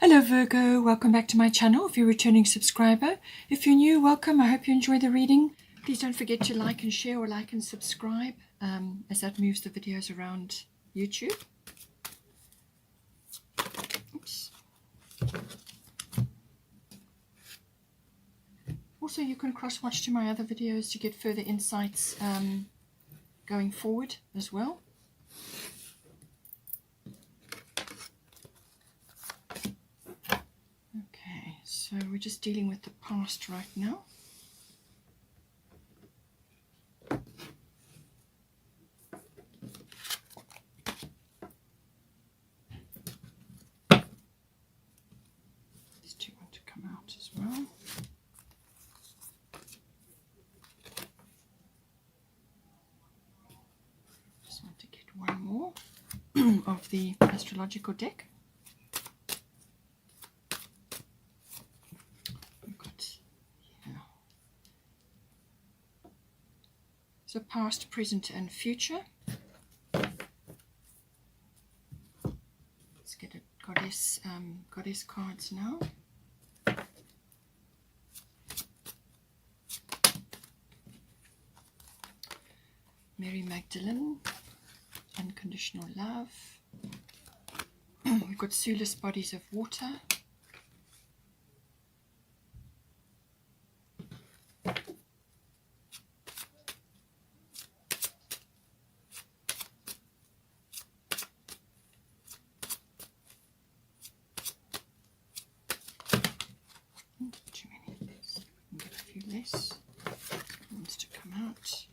Hello Virgo, welcome back to my channel if you're a returning subscriber. If you're new, welcome. I hope you enjoy the reading. Please don't forget to like and share or like and subscribe as that moves the videos around YouTube. Oops. Also, you can cross-watch to my other videos to get further insights going forward as well. Okay, so we're just dealing with the past right now. These two want to come out as well. Just want to get one more of the astrological deck. So past, present and future. Let's get a goddess cards now. Mary Magdalene, unconditional love. We've got soulless bodies of water. Too many. Let's get a few less. Wants to come out.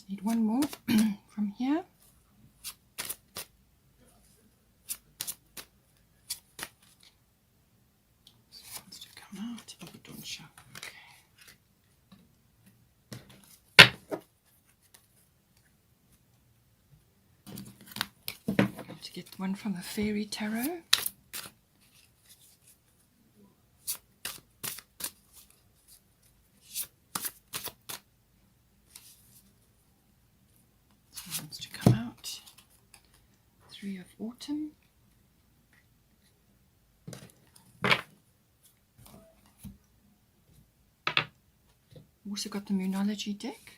Need one more from here. So it wants to come out. Oh, but don't show. Okay. I'm going to get one from the Fairy Tarot. Wants to come out. Three of Autumn. Also got the Moonology deck.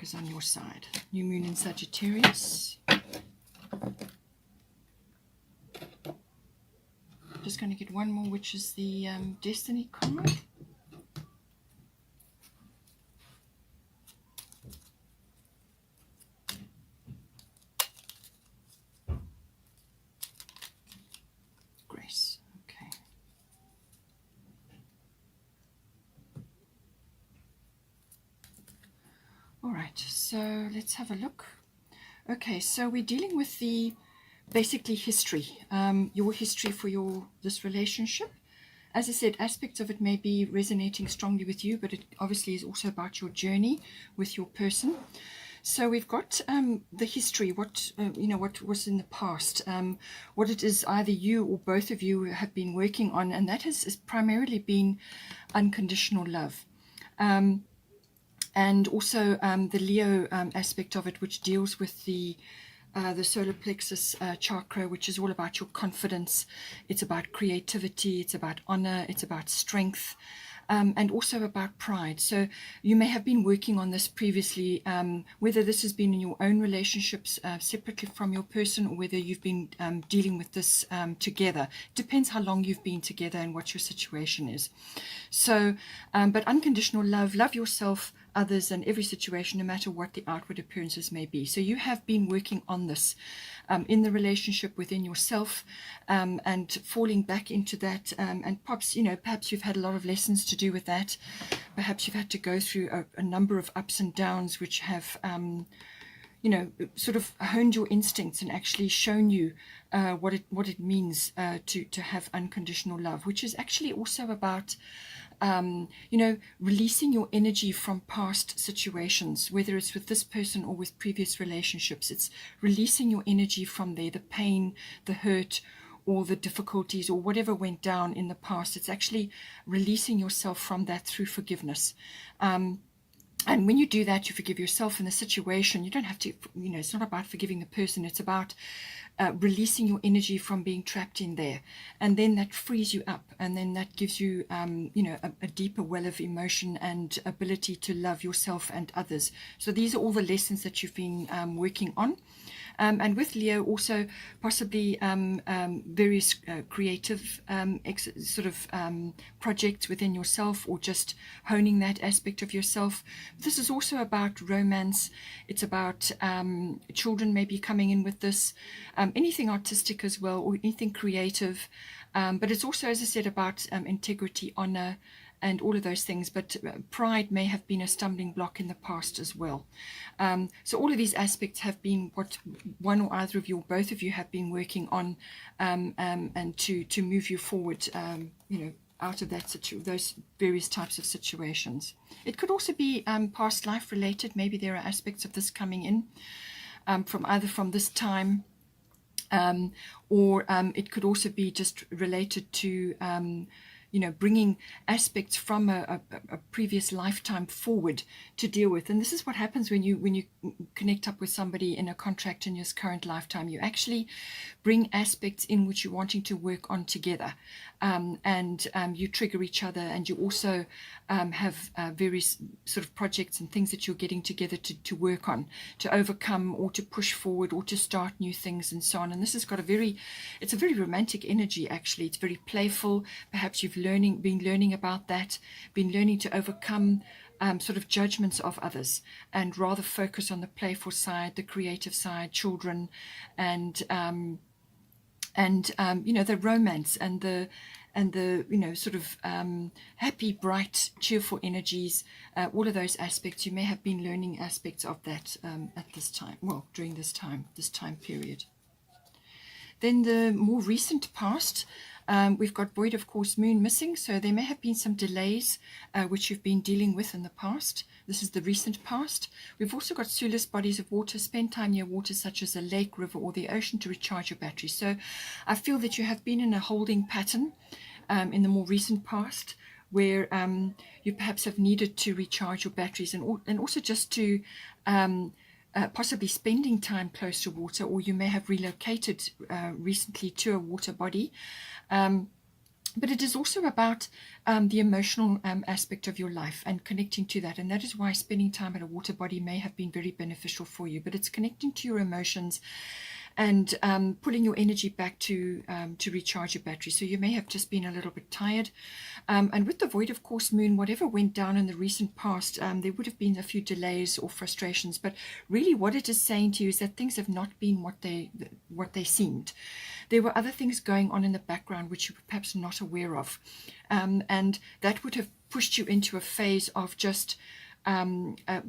Is on your side. New moon in Sagittarius. Just going to get one more, which is the Destiny card. Grace. Okay. All right, so let's have a look. Okay, so we're dealing with the basically history, your history for this relationship. As I said, aspects of it may be resonating strongly with you, but it obviously is also about your journey with your person. So we've got the history, what what was in the past, what it is either you or both of you have been working on, and that has primarily been unconditional love. And also the Leo aspect of it, which deals with the solar plexus chakra, which is all about your confidence. It's about creativity. It's about honor. It's about strength. and also about pride. So you may have been working on this previously, whether this has been in your own relationships separately from your person, or whether you've been dealing with this together. Depends how long you've been together and what your situation is. So, but unconditional love, love yourself, others, and every situation, no matter what the outward appearances may be. So you have been working on this in the relationship within yourself, and falling back into that, and perhaps you've had a lot of lessons to do with that. Perhaps you've had to go through a number of ups and downs which have sort of honed your instincts and actually shown you what it means to have unconditional love, which is actually also about releasing your energy from past situations, whether it's with this person or with previous relationships. It's releasing your energy from there, the pain, the hurt, or the difficulties, or whatever went down in the past. It's actually releasing yourself from that through forgiveness. And when you do that, you forgive yourself in the situation. You don't have to, it's not about forgiving the person. It's about releasing your energy from being trapped in there. And then that frees you up. And then that gives you, a deeper well of emotion and ability to love yourself and others. So these are all the lessons that you've been working on. And with Leo, also possibly various creative projects within yourself, or just honing that aspect of yourself. This is also about romance. It's about children maybe coming in with this, anything artistic as well, or anything creative. But it's also, as I said, about integrity, honor, and all of those things. But pride may have been a stumbling block in the past as well. So all of these aspects have been what one or either of you, or both of you, have been working on, and to move you forward, out of those various types of situations. It could also be past life related. Maybe there are aspects of this coming in from this time, or it could also be just related to bringing aspects from a previous lifetime forward to deal with. And this is what happens when you connect up with somebody in a contract in your current lifetime. You actually bring aspects in which you're wanting to work on together, and you trigger each other, and you also have various sort of projects and things that you're getting together to work on, to overcome, or to push forward, or to start new things, and so on. And this has got it's a very romantic energy, actually. It's very playful. Perhaps you've been learning about that, been learning to overcome sort of judgments of others, and rather focus on the playful side, the creative side, children, and the romance, and the sort of happy, bright, cheerful energies, all of those aspects. You may have been learning aspects of that at this time, during this time period. Then the more recent past, we've got void of course moon missing, so there may have been some delays which you've been dealing with in the past. This is the recent past. We've also got soulless bodies of water. Spend time near water such as a lake, river, or the ocean to recharge your batteries. So I feel that you have been in a holding pattern in the more recent past, where you perhaps have needed to recharge your batteries, and also just to possibly spending time close to water, or you may have relocated recently to a water body. But it is also about the emotional aspect of your life and connecting to that. And that is why spending time at a water body may have been very beneficial for you. But it's connecting to your emotions and pulling your energy back to recharge your battery. So you may have just been a little bit tired. And with the void of course moon, whatever went down in the recent past, there would have been a few delays or frustrations. But really what it is saying to you is that things have not been what they seemed. There were other things going on in the background which you were perhaps not aware of. And that would have pushed you into a phase of just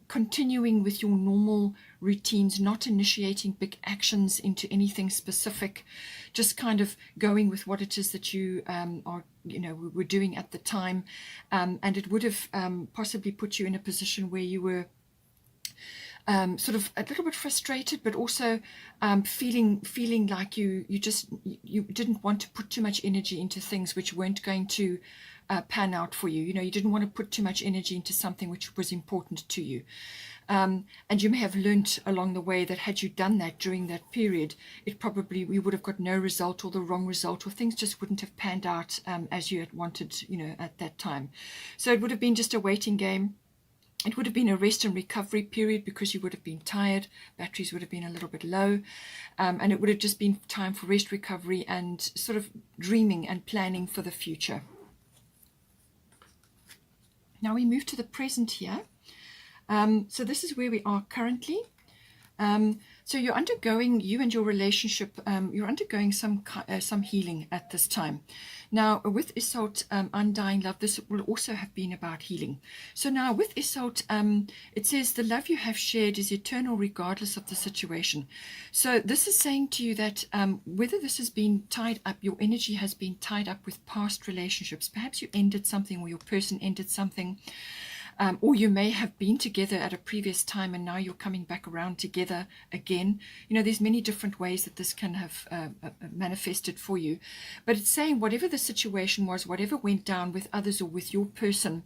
continuing with your normal routines, not initiating big actions into anything specific, just kind of going with what it is that you were doing at the time. And it would have possibly put you in a position where you were sort of a little bit frustrated, but also feeling like you didn't want to put too much energy into things which weren't going to pan out for you. You didn't want to put too much energy into something which was important to you. And you may have learnt along the way that had you done that during that period, you would have got no result, or the wrong result, or things just wouldn't have panned out as you had wanted, at that time. So it would have been just a waiting game. It would have been a rest and recovery period because you would have been tired, batteries would have been a little bit low, and it would have just been time for rest, recovery, and sort of dreaming and planning for the future. Now we move to the present here. So this is where we are currently. So you and your relationship, you're undergoing some healing at this time. Now, with Isolde, Undying Love, this will also have been about healing. So now with Isolde, it says, the love you have shared is eternal regardless of the situation. So this is saying to you that whether this has been tied up, your energy has been tied up with past relationships. Perhaps you ended something, or your person ended something. Or you may have been together at a previous time and now you're coming back around together again. There's many different ways that this can have manifested for you. But it's saying whatever the situation was, whatever went down with others or with your person,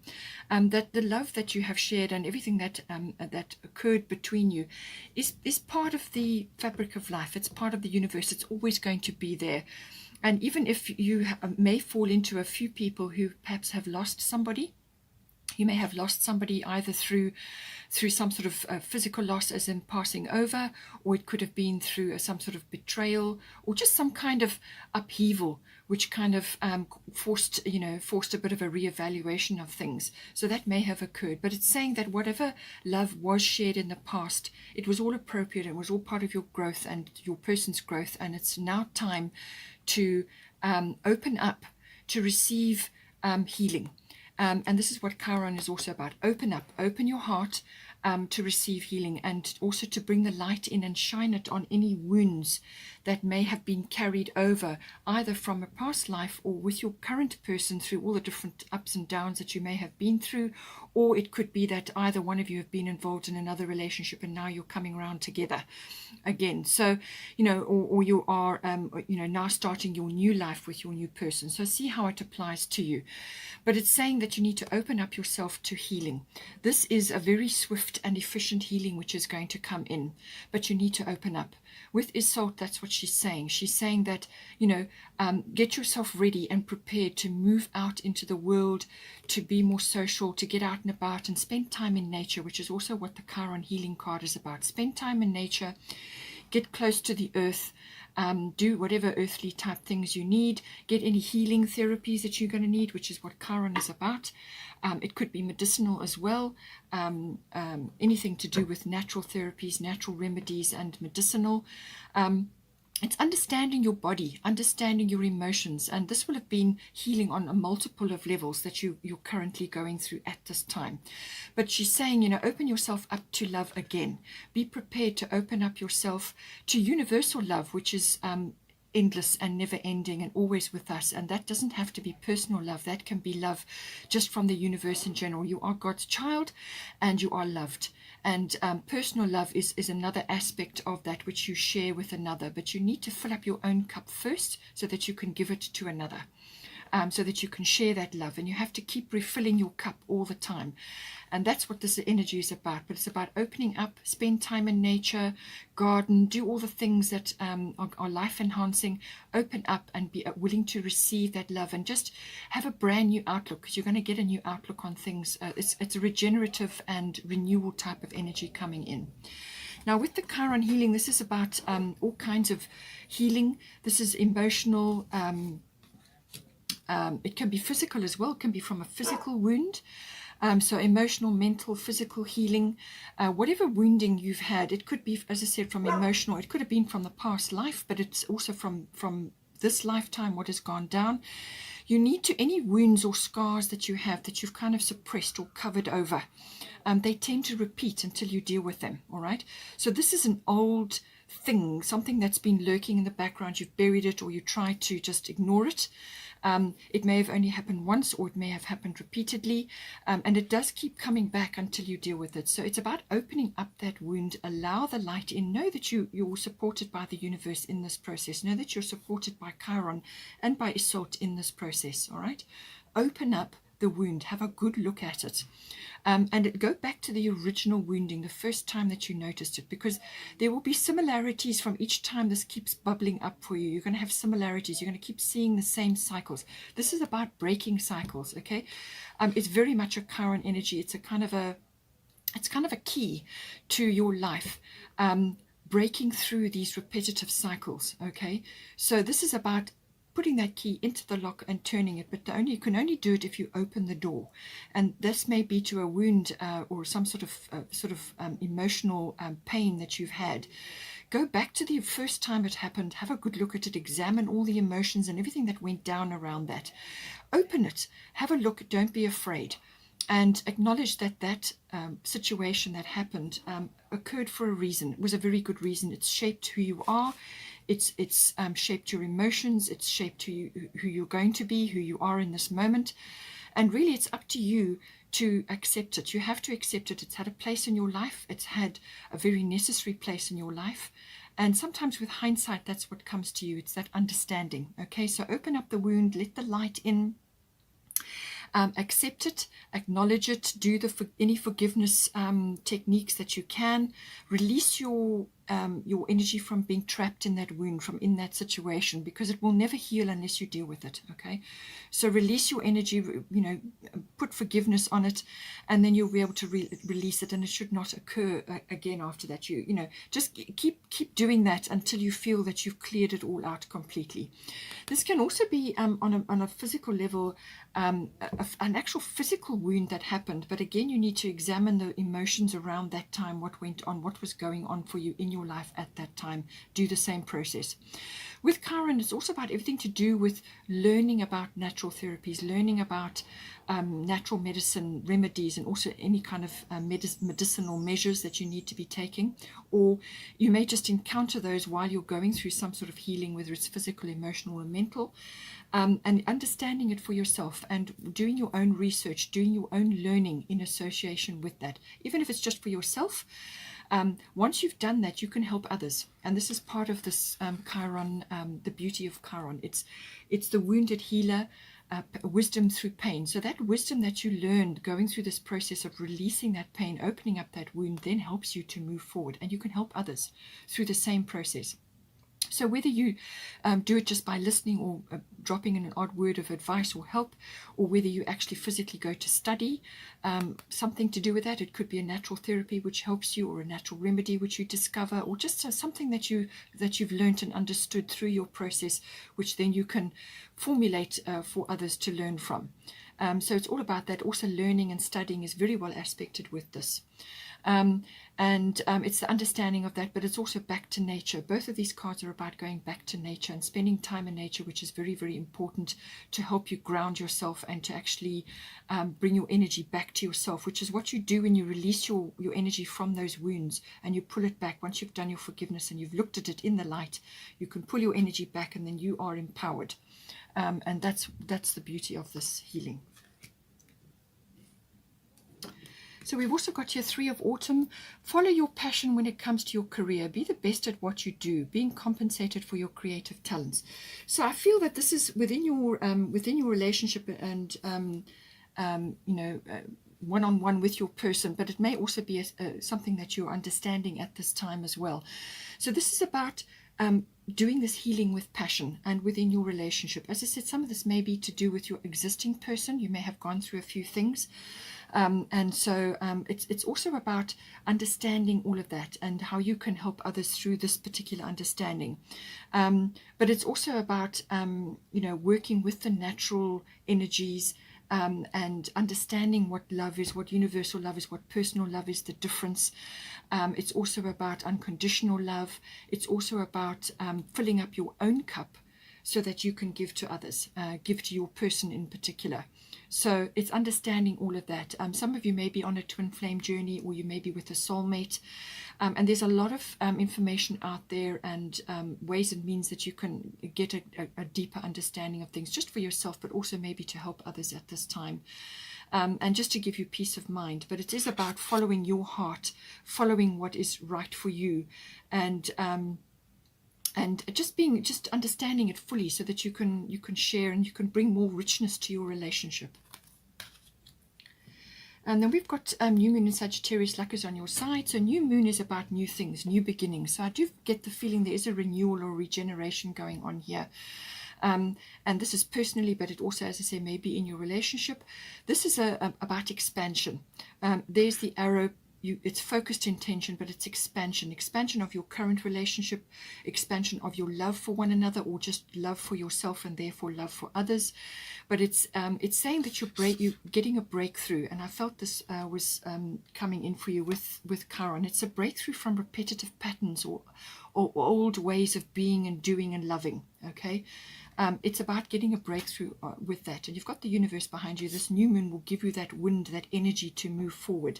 that the love that you have shared and everything that occurred between you is part of the fabric of life. It's part of the universe. It's always going to be there. And even if you may fall into a few people who perhaps have lost somebody, you may have lost somebody either through some sort of physical loss, as in passing over, or it could have been through some sort of betrayal, or just some kind of upheaval, which kind of forced a bit of a reevaluation of things. So that may have occurred. But it's saying that whatever love was shared in the past, it was all appropriate. It was all part of your growth and your person's growth. And it's now time to open up, to receive healing. And this is what Chiron is also about. Open up, open your heart to receive healing, and also to bring the light in and shine it on any wounds that may have been carried over, either from a past life or with your current person through all the different ups and downs that you may have been through. Or it could be that either one of you have been involved in another relationship and now you're coming around together again. So, or you are, now starting your new life with your new person. So see how it applies to you. But it's saying that you need to open up yourself to healing. This is a very swift and efficient healing which is going to come in, but you need to open up. With Isolde, that's what she's saying. She's saying that, get yourself ready and prepared to move out into the world, to be more social, to get out and about and spend time in nature, which is also what the Chiron healing card is about. Spend time in nature, get close to the earth, do whatever earthly type things you need, get any healing therapies that you're going to need, which is what Chiron is about. It could be medicinal as well, anything to do with natural therapies, natural remedies and medicinal. It's understanding your body, understanding your emotions, and this will have been healing on a multiple of levels that you're currently going through at this time. But she's saying, open yourself up to love again. Be prepared to open up yourself to universal love, which is endless and never ending and always with us. And that doesn't have to be personal love. That can be love just from the universe in general. You are God's child and you are loved. And personal love is another aspect of that which you share with another. But you need to fill up your own cup first so that you can give it to another. So that you can share that love, and you have to keep refilling your cup all the time. And that's what this energy is about. But it's about opening up, spend time in nature, garden, do all the things that are life enhancing, open up and be willing to receive that love, and just have a brand new outlook, because you're going to get a new outlook on things. It's a regenerative and renewal type of energy coming in. Now with the Chiron healing, this is about all kinds of healing. This is emotional. It can be physical as well. It can be from a physical wound. So emotional, mental, physical healing, whatever wounding you've had. It could be, as I said, from emotional. It could have been from the past life, but it's also from this lifetime, what has gone down. You need to, any wounds or scars that you have that you've kind of suppressed or covered over, they tend to repeat until you deal with them, all right? So this is an old thing, something that's been lurking in the background. You've buried it, or you try to just ignore it. It may have only happened once, or it may have happened repeatedly, and it does keep coming back until you deal with it. So it's about opening up that wound, allow the light in, know that you're supported by the universe in this process, know that you're supported by Chiron and by Isolde in this process, all right? Open up. the wound, have a good look at it. And go back to the original wounding, the first time that you noticed it, because there will be similarities from each time this keeps bubbling up for you. You're going to have similarities. You're going to keep seeing the same cycles. This is about breaking cycles, okay? It's very much a current energy. It's kind of a key to your life, breaking through these repetitive cycles, okay? So this is about putting that key into the lock and turning it, but you can only do it if you open the door. And this may be to a wound or some sort of emotional pain that you've had. Go back to the first time it happened, have a good look at it, examine all the emotions and everything that went down around that. Open it, have a look, don't be afraid. And acknowledge that that situation that happened occurred for a reason. It was a very good reason. It's shaped who you are. It's shaped your emotions. It's shaped who you're going to be, who you are in this moment. And really, it's up to you to accept it. You have to accept it. It's had a place in your life. It's had a very necessary place in your life. And sometimes with hindsight, that's what comes to you. It's that understanding. Okay, so open up the wound, let the light in. Accept it, acknowledge it, do any forgiveness techniques that you can. Release your energy from being trapped in that wound, from in that situation, because it will never heal unless you deal with it, okay? So release your energy, put forgiveness on it, and then you'll be able to release it, and it should not occur again after that. Just keep doing that until you feel that you've cleared it all out completely. This can also be on a physical level, an actual physical wound that happened, but again, you need to examine the emotions around that time, what went on, what was going on for you in your life at that time. Do the same process. With Chiron, it's also about everything to do with learning about natural therapies, learning about natural medicine remedies, and also any kind of medicinal measures that you need to be taking. Or you may just encounter those while you're going through some sort of healing, whether it's physical, emotional, or mental. And understanding it for yourself and doing your own research, doing your own learning in association with that, even if it's just for yourself. Once you've done that, you can help others. And this is part of this Chiron, the beauty of Chiron. It's the wounded healer, wisdom through pain. So that wisdom that you learned going through this process of releasing that pain, opening up that wound, then helps you to move forward. And you can help others through the same process. So whether you do it just by listening or dropping in an odd word of advice or help, or whether you actually physically go to study something to do with that, it could be a natural therapy which helps you, or a natural remedy which you discover, or just something that you've learnt and understood through your process, which then you can formulate for others to learn from. So it's all about that. Also, learning and studying is very well aspected with this. It's the understanding of that, but it's also back to nature. Both of these cards are about going back to nature and spending time in nature, which is very, very important to help you ground yourself and to actually bring your energy back to yourself, which is what you do when you release your energy from those wounds and you pull it back. Once you've done your forgiveness and you've looked at it in the light, you can pull your energy back, and then you are empowered. And that's the beauty of this healing. So we've also got here 3 of Autumn. Follow your passion when it comes to your career. Be the best at what you do, being compensated for your creative talents. So I feel that this is within your relationship and one-on-one with your person, but it may also be something that you're understanding at this time as well. So this is about doing this healing with passion and within your relationship. As I said, some of this may be to do with your existing person. You may have gone through a few things. It's also about understanding all of that and how you can help others through this particular understanding. But it's also about, working with the natural energies and understanding what love is, what universal love is, what personal love is, the difference. It's also about unconditional love. It's also about filling up your own cup so that you can give to others, give to your person in particular. So it's understanding all of that. Some of you may be on a twin flame journey, or you may be with a soulmate. And there's a lot of information out there and ways and means that you can get a deeper understanding of things just for yourself, but also maybe to help others at this time. And just to give you peace of mind. But it is about following your heart, following what is right for you, and just understanding it fully so that you can share and you can bring more richness to your relationship. And then we've got new moon in Sagittarius. Luck is on your side. So new moon is about new things, new beginnings. So I do get the feeling there is a renewal or regeneration going on here. And this is personally, but it also, as I say, may be in your relationship. This is about expansion. There's the arrow. It's focused intention, but it's expansion of your current relationship, expansion of your love for one another, or just love for yourself and therefore love for others. But it's saying that you're getting a breakthrough, and I felt this was coming in for you with Chiron. It's a breakthrough from repetitive patterns or old ways of being and doing and loving. Okay. It's about getting a breakthrough with that, and you've got the universe behind you. This new moon will give you that wind, that energy to move forward.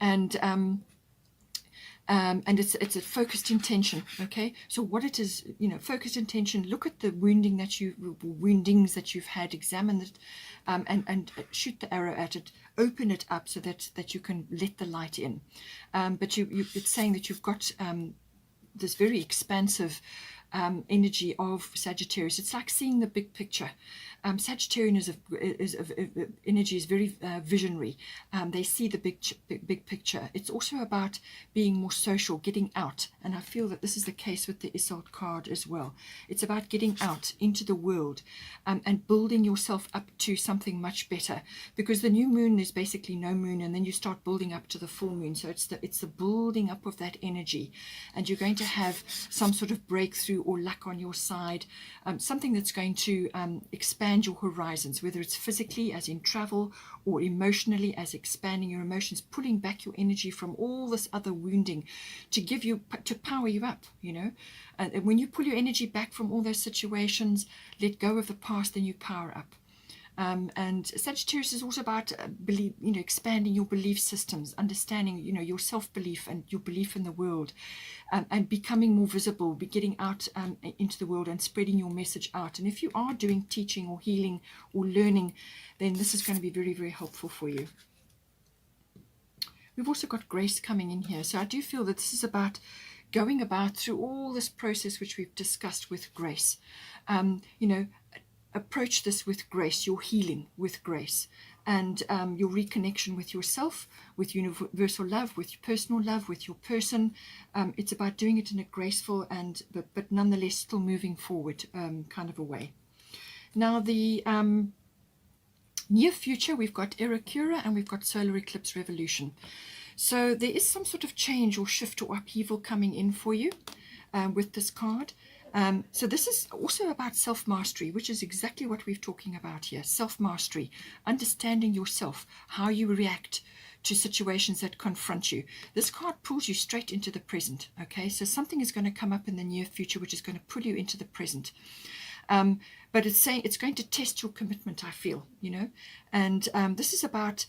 And it's a focused intention. Okay, so what it is, focused intention. Look at the woundings that you've had. Examine it, and shoot the arrow at it. Open it up so that you can let the light in. But it's saying that you've got this very expansive energy of Sagittarius. It's like seeing the big picture. Sagittarian energy is very visionary. They see the big picture. It's also about being more social, getting out. And I feel that this is the case with the Isolde card as well. It's about getting out into the world and building yourself up to something much better. Because the new moon is basically no moon, and then you start building up to the full moon. So it's the building up of that energy. And you're going to have some sort of breakthrough or luck on your side. Something that's going to expand your horizons, whether it's physically as in travel or emotionally as expanding your emotions, pulling back your energy from all this other wounding to power you up, and when you pull your energy back from all those situations, let go of the past, then you power up. And Sagittarius is also about expanding your belief systems, understanding your self-belief and your belief in the world, and becoming more visible, getting out into the world and spreading your message out. And if you are doing teaching or healing or learning, then this is going to be very, very helpful for you. We've also got grace coming in here. So I do feel that this is about going about through all this process which we've discussed with grace. Approach this with grace, your healing with grace, and your reconnection with yourself, with universal love, with personal love, with your person. It's about doing it in a graceful but nonetheless still moving forward kind of a way. Now the near future, we've got Eracura and we've got solar eclipse revolution. So there is some sort of change or shift or upheaval coming in for you with this card. So this is also about self-mastery, which is exactly what we're talking about here. Self-mastery, understanding yourself, how you react to situations that confront you. This card pulls you straight into the present. Okay, so something is going to come up in the near future which is going to pull you into the present. But it's saying it's going to test your commitment, I feel, and this is about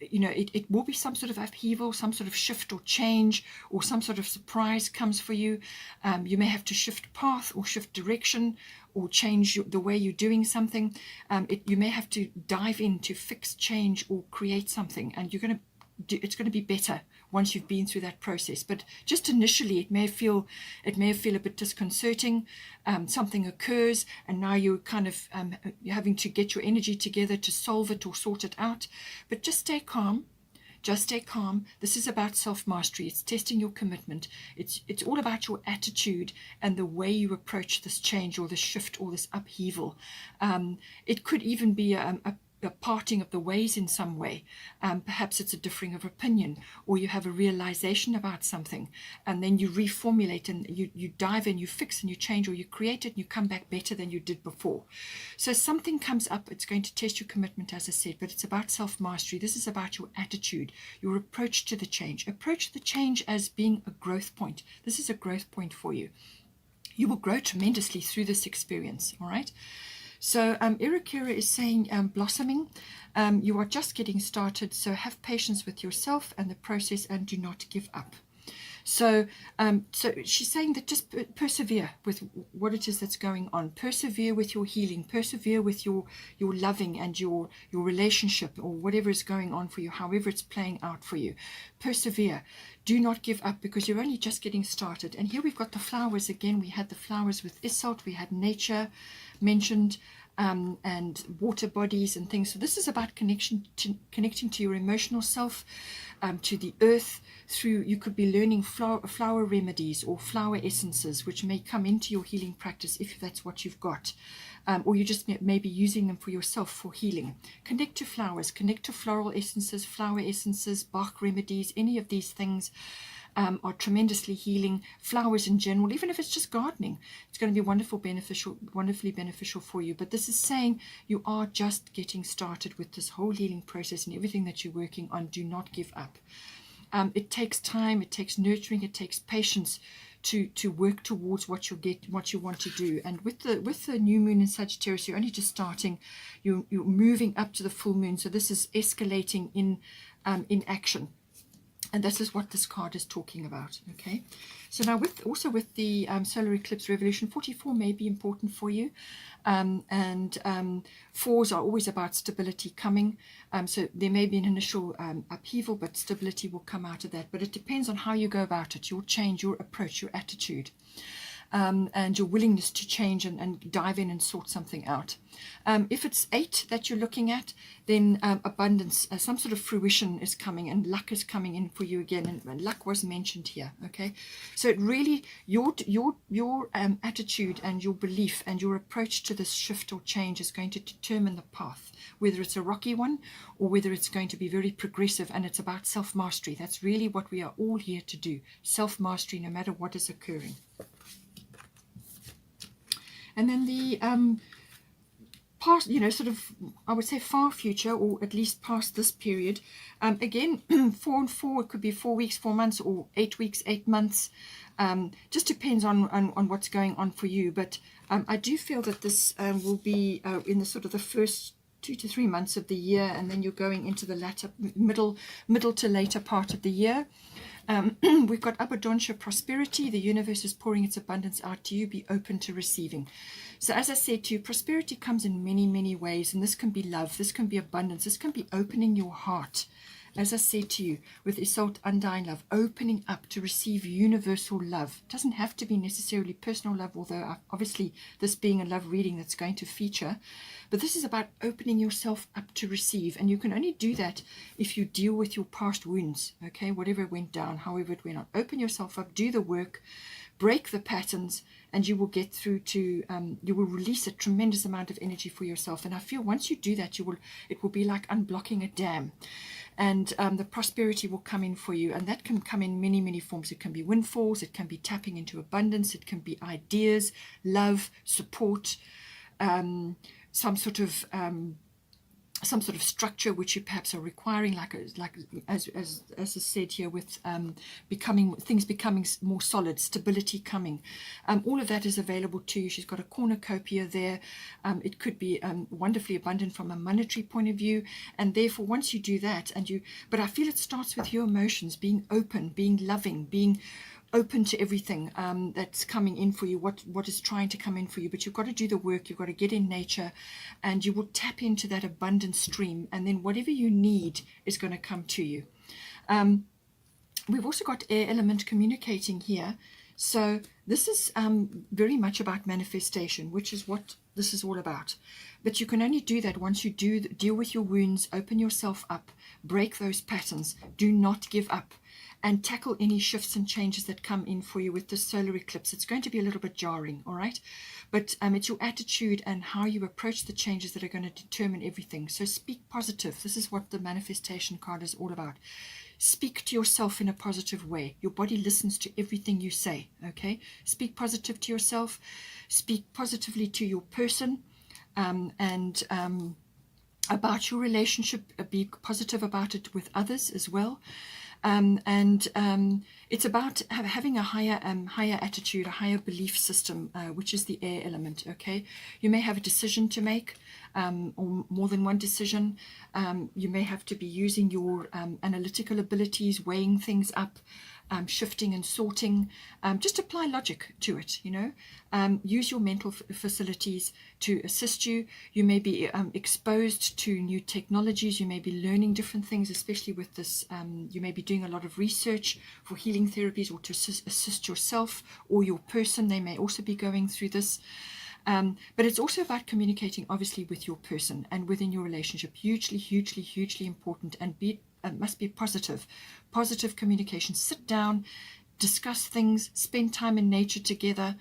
it will be some sort of upheaval, some sort of shift or change, or some sort of surprise comes for you. You may have to shift path or shift direction or change the way you're doing something. You may have to dive in to fix, change, or create something, and it's going to be better once you've been through that process. But just initially, it may feel a bit disconcerting. Something occurs, and now you're kind of having to get your energy together to solve it or sort it out. But just stay calm. Just stay calm. This is about self-mastery. It's testing your commitment. It's all about your attitude and the way you approach this change or this shift or this upheaval. It could even be a parting of the ways in some way. Perhaps it's a differing of opinion, or you have a realization about something, and then you reformulate and you dive in, you fix and you change, or you create it and you come back better than you did before. So something comes up, it's going to test your commitment, as I said, but it's about self-mastery. This is about your attitude, your approach to the change. Approach the change as being a growth point. This is a growth point for you. You will grow tremendously through this experience, all right? So Eracura is saying blossoming. You are just getting started, so have patience with yourself and the process and do not give up. So she's saying that just persevere with what it is that's going on. Persevere with your healing. Persevere with your loving and your relationship, or whatever is going on for you, however it's playing out for you. Persevere. Do not give up, because you're only just getting started. And here we've got the flowers again. We had the flowers with Isolde. We had nature mentioned. and water bodies and things. So this is about connecting to your emotional self, to the earth through, you could be learning flower remedies or flower essences, which may come into your healing practice if that's what you've got. Or you just may be using them for yourself for healing. Connect to flowers, connect to floral essences, flower essences, Bach remedies, any of these things are tremendously healing. Flowers in general, even if it's just gardening, it's going to be wonderfully beneficial for you. But this is saying you are just getting started with this whole healing process, and everything that you're working on, do not give up. It takes time, it takes nurturing, it takes patience to work towards what you want to do. And with the new moon in Sagittarius, you're only just starting. You're moving up to the full moon, so this is escalating in action. And this is what this card is talking about. Okay, so now with the solar eclipse revolution, 44 may be important for you, and fours are always about stability coming. So there may be an initial upheaval, but stability will come out of that. But it depends on how you go about it, your change, your approach, your attitude. And your willingness to change and dive in and sort something out. If it's 8 that you're looking at, then abundance, some sort of fruition is coming, and luck is coming in for you again. And luck was mentioned here. Okay, so it really, your attitude and your belief and your approach to this shift or change is going to determine the path, whether it's a rocky one or whether it's going to be very progressive. And it's about self-mastery. That's really what we are all here to do, self-mastery, no matter what is occurring. And then the past, sort of, I would say far future, or at least past this period. Again, 4 and 4, it could be 4 weeks, 4 months, or 8 weeks, 8 months. Just depends on what's going on for you. But I do feel that this will be in the sort of the first 2 to 3 months of the year, and then you're going into the latter, middle to later part of the year. We've got abundancia, prosperity. The universe is pouring its abundance out to you. Be open to receiving. So as I said to you, prosperity comes in many, many ways. And this can be love. This can be abundance. This can be opening your heart. As I said to you, with Isolde, undying love, opening up to receive universal love. It doesn't have to be necessarily personal love, although obviously this being a love reading, that's going to feature. But this is about opening yourself up to receive. And you can only do that if you deal with your past wounds, okay? Whatever went down, however it went on. Open yourself up, do the work, break the patterns, and you will get through to, you will release a tremendous amount of energy for yourself. And I feel once you do that, it will be like unblocking a dam. And the prosperity will come in for you. And that can come in many, many forms. It can be windfalls. It can be tapping into abundance. It can be ideas, love, support, some sort of structure which you perhaps are requiring, like as is said here, with things becoming more solid, stability coming. All of that is available to you. She's got a cornucopia there. It could be wonderfully abundant from a monetary point of view, and therefore once you do that, but I feel it starts with your emotions, being open, being loving, being open to everything that's coming in for you, what is trying to come in for you. But you've got to do the work. You've got to get in nature, and you will tap into that abundant stream, and then whatever you need is going to come to you. We've also got air element communicating here, so this is very much about manifestation, which is what this is all about. But you can only do that once you deal with your wounds, open yourself up, break those patterns, do not give up, and tackle any shifts and changes that come in for you with the solar eclipse. It's going to be a little bit jarring, all right? But it's your attitude and how you approach the changes that are going to determine everything. So speak positive. This is what the manifestation card is all about. Speak to yourself in a positive way. Your body listens to everything you say, okay? Speak positive to yourself. Speak positively to your person, and about your relationship. Be positive about it with others as well. It's about having a higher attitude, a higher belief system, which is the air element. Okay, you may have a decision to make, or more than one decision. You may have to be using your analytical abilities, weighing things up, shifting and sorting. Just apply logic to it, use your mental facilities to assist you. You may be exposed to new technologies. You may be learning different things, especially with this. You may be doing a lot of research for healing therapies, or to assist yourself or your person. They may also be going through this. But it's also about communicating, obviously, with your person and within your relationship. Hugely, hugely, hugely important, and must be positive communication. Sit down, discuss things, spend time in nature together,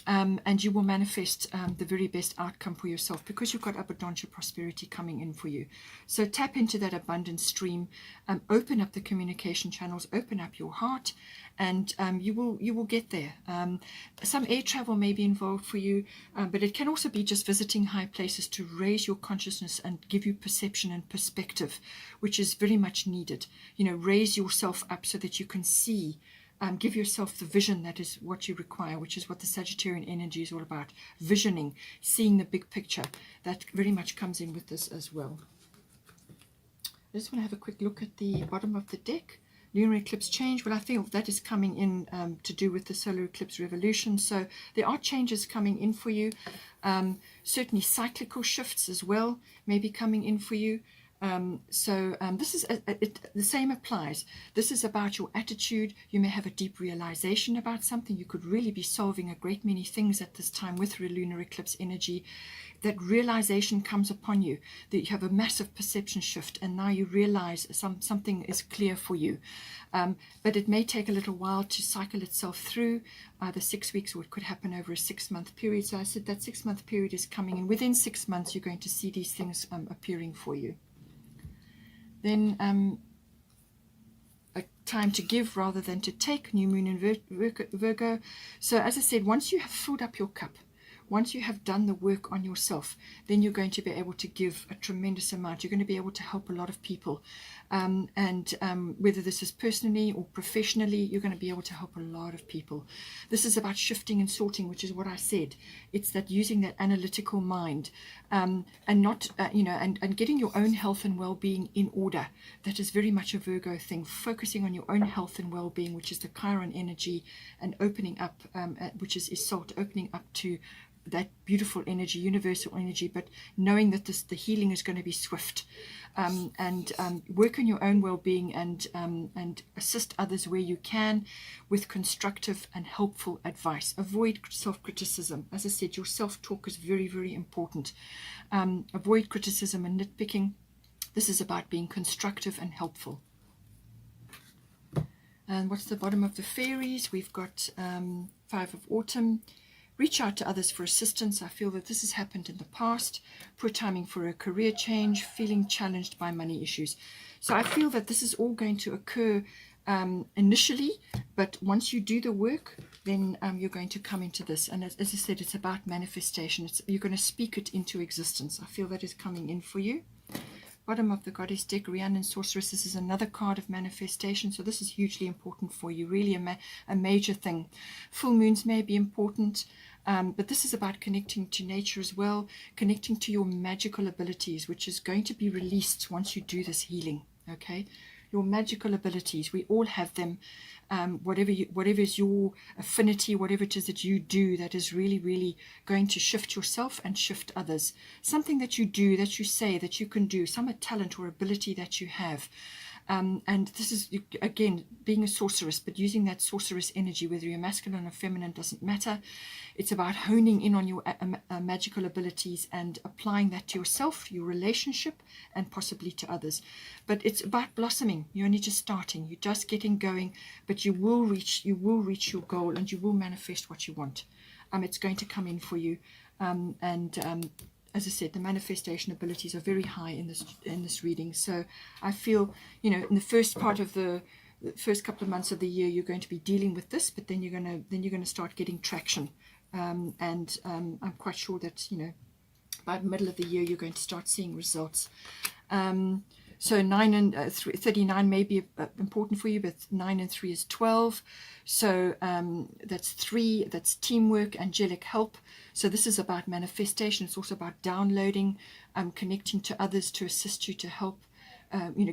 and you will manifest the very best outcome for yourself, because you've got abundance prosperity coming in for you. So tap into that abundance stream, open up the communication channels, open up your heart, and you will get there. Some air travel may be involved for you, but it can also be just visiting high places to raise your consciousness and give you perception and perspective, which is very much needed. Raise yourself up so that you can see. Give yourself the vision that is what you require, which is what the Sagittarian energy is all about. Visioning, seeing the big picture. That very much comes in with this as well. I just want to have a quick look at the bottom of the deck. Lunar eclipse change. Well, I think that is coming in to do with the solar eclipse revolution. So there are changes coming in for you. Certainly cyclical shifts as well may be coming in for you. This is the same applies. This is about your attitude. You may have a deep realization about something. You could really be solving a great many things at this time with lunar eclipse energy. That realization comes upon you, that you have a massive perception shift, and now you realize something is clear for you. But it may take a little while to cycle itself through the 6 weeks, or it could happen over a 6-month period. So I said that 6-month period is coming, and within 6 months you're going to see these things appearing for you. Then a time to give rather than to take, new moon in Virgo. So as I said, once you have filled up your cup, once you have done the work on yourself, then you're going to be able to give a tremendous amount. You're going to be able to help a lot of people. Whether this is personally or professionally, you're going to be able to help a lot of people. This is about shifting and sorting, which is what I said. It's that using that analytical mind, and not, and getting your own health and well-being in order. That is very much a Virgo thing. Focusing on your own health and well-being, which is the Chiron energy, and opening up, which is Salt, opening up to that beautiful energy, universal energy, but knowing that the healing is going to be swift, and work on your own well-being, and assist others where you can with constructive and helpful advice. Avoid self-criticism. As I said, your self-talk is very, very important. Avoid criticism and nitpicking. This is about being constructive and helpful. And what's the bottom of the fairies? We've got 5 of autumn. Reach out to others for assistance. I feel that this has happened in the past. Poor timing for a career change. Feeling challenged by money issues. So I feel that this is all going to occur initially, but once you do the work, then you're going to come into this. And as I said, it's about manifestation. You're going to speak it into existence. I feel that is coming in for you. Bottom of the goddess deck, Rhiannon Sorceress. This is another card of manifestation, so this is hugely important for you, really a major thing. Full moons may be important, but this is about connecting to nature as well, connecting to your magical abilities, which is going to be released once you do this healing. Okay, your magical abilities, we all have them. Whatever is your affinity, whatever it is that you do, that is really, really going to shift yourself and shift others. Something that you do, that you say, that you can do, some talent or ability that you have. And this is, again, being a sorceress, but using that sorceress energy, whether you're masculine or feminine, doesn't matter. It's about honing in on your magical abilities and applying that to yourself, your relationship, and possibly to others. But it's about blossoming. You're only just starting. You're just getting going, but you will reach your goal, and you will manifest what you want. It's going to come in for you. As I said, the manifestation abilities are very high in this reading. So I feel, in the first part of the first couple of months of the year, you're going to be dealing with this, but then you're going to start getting traction. I'm quite sure that by the middle of the year you're going to start seeing results. So 9 and 39 may be important for you, but 9 and 3 is 12. So that's 3, that's teamwork, angelic help. So this is about manifestation. It's also about downloading, connecting to others to assist you, to help,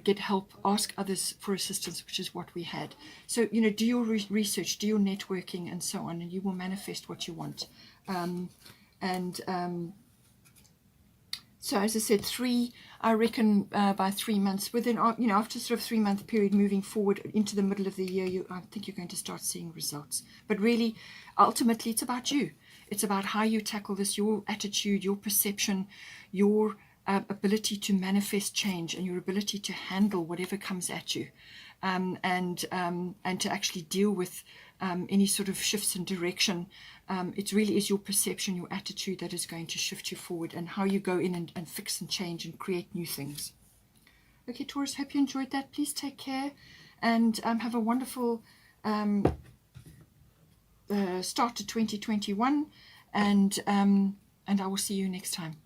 get help, ask others for assistance, which is what we had. So, do your research, do your networking, and so on, and you will manifest what you want. So as I said, 3, I reckon by 3 months, within, after sort of 3-month period moving forward into the middle of the year, I think you're going to start seeing results. But really, ultimately, it's about you. It's about how you tackle this, your attitude, your perception, your ability to manifest change, and your ability to handle whatever comes at you, and to actually deal with any sort of shifts in direction. It really is your perception, your attitude that is going to shift you forward, and how you go in and fix and change and create new things. Okay, Taurus, hope you enjoyed that. Please take care and have a wonderful start to 2021, and I will see you next time.